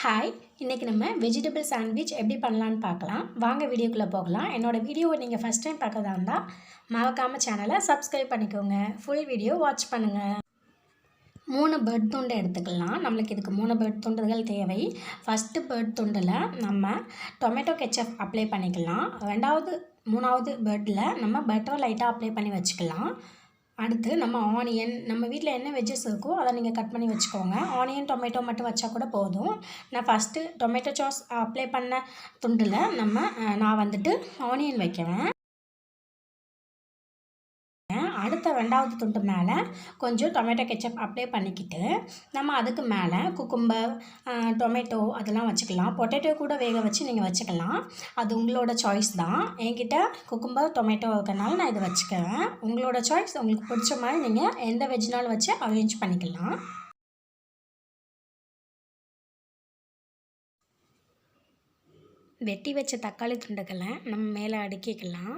Hi, இன்றைக்கி நம்ம vegetable sandwich எப்படி பண்ணலான்னு பார்க்கலாம். வாங்க வீடியோக்குள்ளே போகலாம். என்னோடய வீடியோவை நீங்கள் ஃபஸ்ட் டைம் பார்க்கறதா இருந்தால் மறக்காமல் சேனலை சப்ஸ்கிரைப் பண்ணிக்கோங்க. ஃபுல் வீடியோ வாட்ச் பண்ணுங்கள். 3 பிரெட் துண்டு எடுத்துக்கலாம். நம்மளுக்கு இதுக்கு 3 பிரெட் துண்டுகள் தேவை. ஃபஸ்ட்டு பிரெட் துண்டில் நம்ம டொமேட்டோ கெச்சப் அப்ளை பண்ணிக்கலாம். 3வது பிரெட்டில் நம்ம பட்டர் லைட்டாக அப்ளை பண்ணி வச்சுக்கலாம். அடுத்து நம்ம ஆனியன், நம்ம வீட்டில் என்ன வெஜ்ஜஸ் இருக்கோ அதை நீங்கள் கட் பண்ணி வச்சுக்கோங்க. ஆனியன், டொமேட்டோ மட்டும் வச்சா கூட போதும். நான் ஃபஸ்ட்டு டொமேட்டோ சாஸ் அப்ளை பண்ண துண்டில் நான் வந்துட்டு ஆனியன் வைக்கிறேன். அடுத்த 2வது துண்டு மேலே கொஞ்சம் டொமேட்டோ கெச்சப் அப்ளை பண்ணிக்கிட்டு நம்ம அதுக்கு மேலே குக்கும்பர், டொமேட்டோ அதெல்லாம் வச்சுக்கலாம். பொட்டேட்டோ கூட வேக வச்சு நீங்கள் வச்சுக்கலாம். அது உங்களோட சாய்ஸ் தான். என்கிட்ட குக்கும்பர், டொமேட்டோ இருக்கிறனால நான் இதை வச்சுக்கிறேன். உங்களோட சாய்ஸ். உங்களுக்கு பிடிச்ச மாதிரி நீங்கள் எந்த வெஜ்னாலும் வச்சு அரேஞ்ச் பண்ணிக்கலாம். வெட்டி வச்ச தக்காளி துண்டுகளை நம்ம மேலே அடுக்கிக்கலாம்.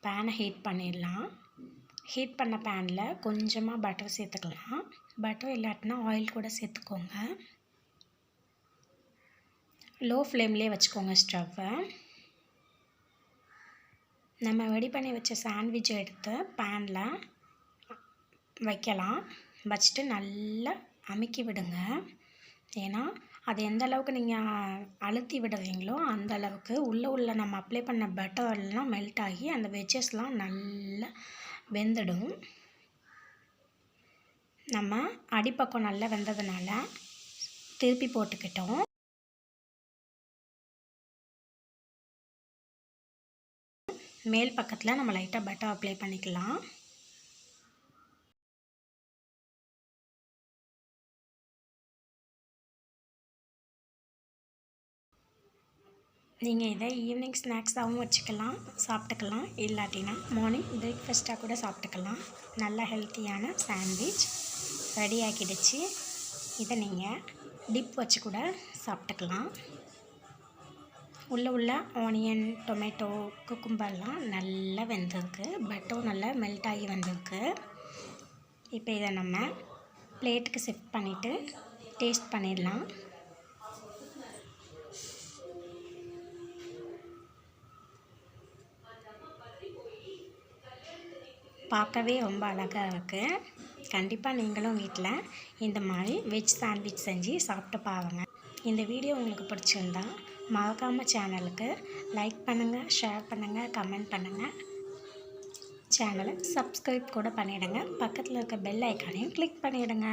பேனை ஹீட் பண்ணிடலாம். ஹீட் பண்ண பேனில் கொஞ்சமாக பட்டர் சேர்த்துக்கலாம். பட்டர் இல்லாட்டினா ஆயில் கூட சேர்த்துக்கோங்க. லோ ஃப்ளேம்லேயே வச்சுக்கோங்க ஸ்டவ்வை. நம்ம ரெடி பண்ணி வச்ச சாண்ட்விச் எடுத்து பேனில் வைக்கலாம். வச்சுட்டு நல்லா அமுக்கி விடுங்க. ஏன்னா அது எந்த அளவுக்கு நீங்கள் அழுத்தி விடுவீங்களோ அந்த அளவுக்கு உள்ள நம்ம அப்ளை பண்ண பட்டர்லாம் மெல்ட் ஆகி அந்த வெஜ்ஜஸ்லாம் நல்லா வெந்துடும். நம்ம அடிப்பக்கம் நல்லா வெந்ததுனால திருப்பி போட்டுக்கிட்டோம். மேல் பக்கத்தில் நம்ம லைட்டாக பட்டர் அப்ளை பண்ணிக்கலாம். நீங்கள் இதை ஈவினிங் ஸ்நாக்ஸாகவும் வச்சுக்கலாம், சாப்பிட்டுக்கலாம். இல்லாட்டினா மார்னிங் பிரேக்ஃபாஸ்ட்டாக கூட சாப்பிட்டுக்கலாம். நல்ல ஹெல்த்தியான சாண்ட்விச் ரெடி ஆக்கிடுச்சு. இதை நீங்கள் டிப் வச்சு கூட சாப்பிட்டுக்கலாம். உள்ள ஆனியன், டொமேட்டோ, குக்கும்பர்லாம் நல்லா வெந்திருக்கு. பட்டரும் நல்லா மெல்ட் ஆகி வந்திருக்கு. இப்போ இதை நம்ம பிளேட்டுக்கு ஷிஃப்ட் பண்ணிவிட்டு டேஸ்ட் பண்ணிடலாம். பார்க்கவே ரொம்ப அழகாக இருக்குது. கண்டிப்பாக நீங்களும் வீட்டில் இந்த மாதிரி வெஜ் சாண்ட்விச் செஞ்சு சாப்பிட்டு பாருங்கள். இந்த வீடியோ உங்களுக்கு பிடிச்சிருந்தா மறக்காமல் சேனலுக்கு லைக் பண்ணுங்கள், ஷேர் பண்ணுங்கள், கமெண்ட் பண்ணுங்கள். சேனலை சப்ஸ்கிரைப் கூட பண்ணிவிடுங்க. பக்கத்தில் இருக்க பெல் ஐக்கானையும் கிளிக் பண்ணிவிடுங்க.